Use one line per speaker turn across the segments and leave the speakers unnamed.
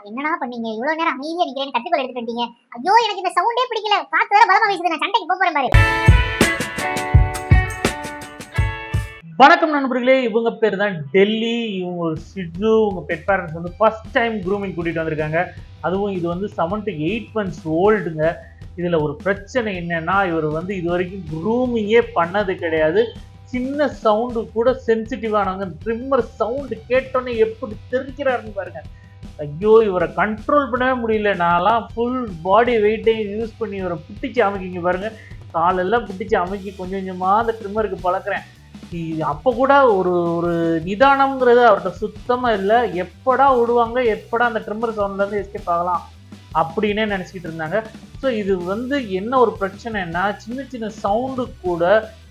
என்னடா பண்ணீங்க இவ்வளவு நேரம் அமைதியா நிக்கிறேன்னு கட்டுக்குள்ள எடுத்துட்டு வந்துட்டீங்க. ஐயோ எனக்கு இந்த சவுண்டே பிடிக்கல, காத்து வேற பலமா வீசுது, நான் சண்டைக்கு போறேன் பாரு.
வணக்கம் நண்பர்களே, இவங்க பேர் தான் டெல்லி. இவங்க ஷிட்ஸு. உங்க பெட் பேரண்ட்ஸ் வந்து ஃபர்ஸ்ட் டைம் க்ரூமிங் கூட்டிட்டு வந்திருக்காங்க. அதுவும் இது வந்து 7 to 8 months ஓல்டுங்க. இதுல ஒரு பிரச்சனை என்னன்னா, இவர் வந்து இது வரைக்கும் க்ரூமிங்கே பண்ணது கிடையாது. சின்ன சவுண்டு கூட சென்சிட்டிவானவங்க. ட்ரிம்மர் சவுண்டு கேட்டோன்னே எப்படி தெரிவிக்கிறாருன்னு பாருங்க. ஐயோ, இவரை கண்ட்ரோல் பண்ணவே முடியல. நான்லாம் ஃபுல் பாடி வெயிட்டையும் யூஸ் பண்ணி இவரை பிடிச்சி அமைக்கிங்க பாருங்க. காலெல்லாம் பிடிச்சி அமைக்கி கொஞ்சம் கொஞ்சமாக அந்த ட்ரிம்மருக்கு பழக்கிறேன். அப்போ கூட ஒரு ஒரு நிதானம்ங்கிறது அவர்கிட்ட சுத்தமாக இல்லை. எப்படா விடுவாங்க, எப்படா அந்த ட்ரிம்மர் சவுண்ட்லேருந்து எஸ்கேப் ஆகலாம் அப்படின்னே நினச்சிக்கிட்டு இருந்தாங்க. ஸோ இது வந்து என்ன ஒரு பிரச்சனைன்னா, சின்ன சின்ன சவுண்டு கூட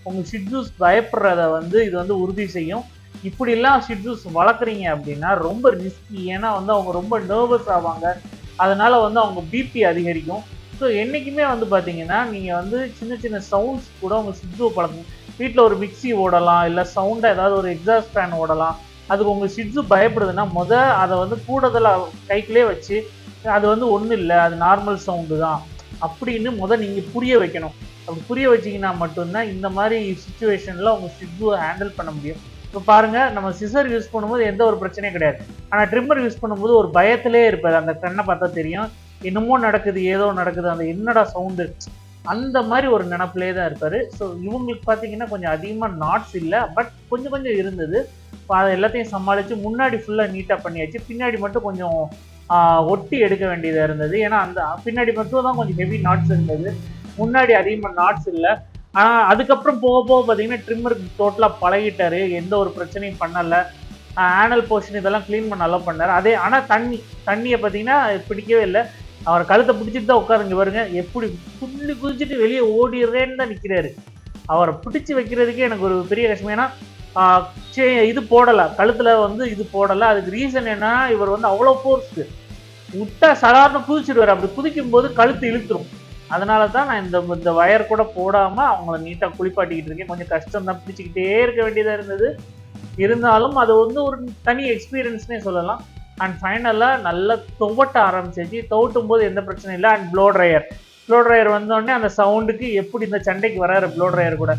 உங்கள் ஷிட்ஸூஸ் பயப்படுறத வந்து இது வந்து உறுதி செய்யும். இப்படிலாம் ஷிட்ஸூஸ் வளர்க்குறீங்க அப்படின்னா ரொம்ப ரிஸ்கி. ஏன்னா வந்து அவங்க ரொம்ப நர்வஸ் ஆவாங்க. அதனால வந்து அவங்க பிபி அதிகரிக்கும். ஸோ என்றைக்குமே வந்து பார்த்தீங்கன்னா, நீங்கள் வந்து சின்ன சின்ன சவுண்ட்ஸ் கூட உங்கள் ஷிட்ஸுவை பழக்கணும். வீட்டில் ஒரு மிக்சி ஓடலாம், இல்லை சவுண்டாக ஏதாவது ஒரு எக்ஸாஸ்ட் ஃபேன் ஓடலாம். அதுக்கு உங்கள் ஷிட்ஸு பயப்படுதுன்னா அதை வந்து கூடுதலாக கைக்குள்ளே வச்சு அது வந்து ஒன்றும் இல்லை, அது நார்மல் சவுண்டு தான் அப்படின்னு நீங்கள் புரிய வைக்கணும். அப்படி புரிய வச்சிங்கன்னா மட்டும்தான் இந்த மாதிரி சுச்சுவேஷனில் உங்கள் ஷிட்ஸுவை ஹேண்டில் பண்ண முடியும். இப்போ பாருங்கள், நம்ம சிசர் யூஸ் பண்ணும்போது எந்த ஒரு பிரச்சனையும் கிடையாது. ஆனால் ட்ரிம்மர் யூஸ் பண்ணும்போது ஒரு பயத்திலே இருப்பார். அந்த கண்ணை பார்த்தா தெரியும், என்னமோ நடக்குது, ஏதோ நடக்குது, அந்த என்னடா சவுண்டு, அந்த மாதிரி ஒரு நினப்பிலே தான் இருப்பார். ஸோ இவங்களுக்கு பார்த்தீங்கன்னா கொஞ்சம் அதிகமாக நாட்ஸ் இல்லை, பட் கொஞ்சம் கொஞ்சம் இருந்தது. இப்போ அதை எல்லாத்தையும் சமாளித்து முன்னாடி ஃபுல்லாக நீட்டாக பண்ணியாச்சு. பின்னாடி மட்டும் கொஞ்சம் ஒட்டி எடுக்க வேண்டியதாக இருந்தது. ஏன்னா அந்த பின்னாடி மட்டும் தான் கொஞ்சம் ஹெவி நாட்ஸ் இருந்தது, முன்னாடி அதிகமாக நாட்ஸ் இல்லை. ஆனால் அதுக்கப்புறம் போக போக பார்த்தீங்கன்னா ட்ரிம்மருக்கு டோட்டலாக பழகிட்டார், எந்த ஒரு பிரச்சனையும் பண்ணலை. ஆனல் போர்ஷன் இதெல்லாம் க்ளீன் பண்ண நல்லா பண்ணார். அதே ஆனால் தண்ணியை பார்த்தீங்கன்னா பிடிக்கவே இல்லை. அவர் கழுத்தை பிடிச்சிட்டு தான் உட்காருங்க பாருங்க, எப்படி புள்ளி குதிச்சுட்டு வெளியே ஓடிடுறேன்னு தான் நிற்கிறாரு. அவரை பிடிச்சி வைக்கிறதுக்கே எனக்கு ஒரு பெரிய கஷ்டம். ஏன்னா இது போடலை, கழுத்தில் வந்து இது போடலை. அதுக்கு ரீசன் என்னன்னா, இவர் வந்து அவ்வளோ ஃபோர்ஸு விட்டா சாதாரண குதிச்சிடுவார். அப்படி குதிக்கும் போது கழுத்து இழுத்துரும். அதனால தான் நான் இந்த வயர் கூட போடாமல் அவங்கள நீட்டாக குளிப்பாட்டிக்கிட்டு இருக்கேன். கொஞ்சம் கஷ்டம் தான், பிடிச்சிக்கிட்டே இருக்க வேண்டியதாக இருந்தது. இருந்தாலும் அது வந்து ஒரு தனி எக்ஸ்பீரியன்ஸ்னே சொல்லலாம். அண்ட் ஃபைனலாக நல்லா துவட்ட ஆரம்பிச்சிச்சு. துவட்டும் போது எந்த பிரச்சனையும் இல்லை. அண்ட் ப்ளோ ட்ரையர் வந்தோடனே அந்த சவுண்டுக்கு எப்படி இந்த சண்டைக்கு வராரு ப்ளோ ட்ரையர் கூட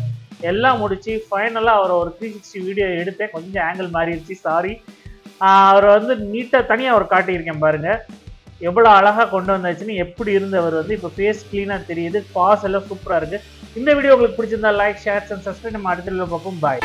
எல்லாம் முடிச்சு ஃபைனலாக அவரை ஒரு 360 வீடியோ எடுத்தேன். கொஞ்சம் ஆங்கிள் மாறிடுச்சு, சாரி. அவரை வந்து நீட்டாக தனியாக அவர் காட்டியிருக்கேன் பாருங்கள், எவ்வளோ அழகாக கொண்டு வந்தாச்சுன்னு. எப்படி இருந்தவர் வந்து இப்போ ஃபேஸ் க்ளீனாக தெரியுது, பாஸ் எல்லாம் சூப்பராக இருக்குது. இந்த வீடியோ உங்களுக்கு பிடிச்சிருந்தா லைக், ஷேர் அண்ட் சப்ஸ்கிரைப். நம்ம அடுத்த வீடியோவில் பார்ப்போம். பாய்.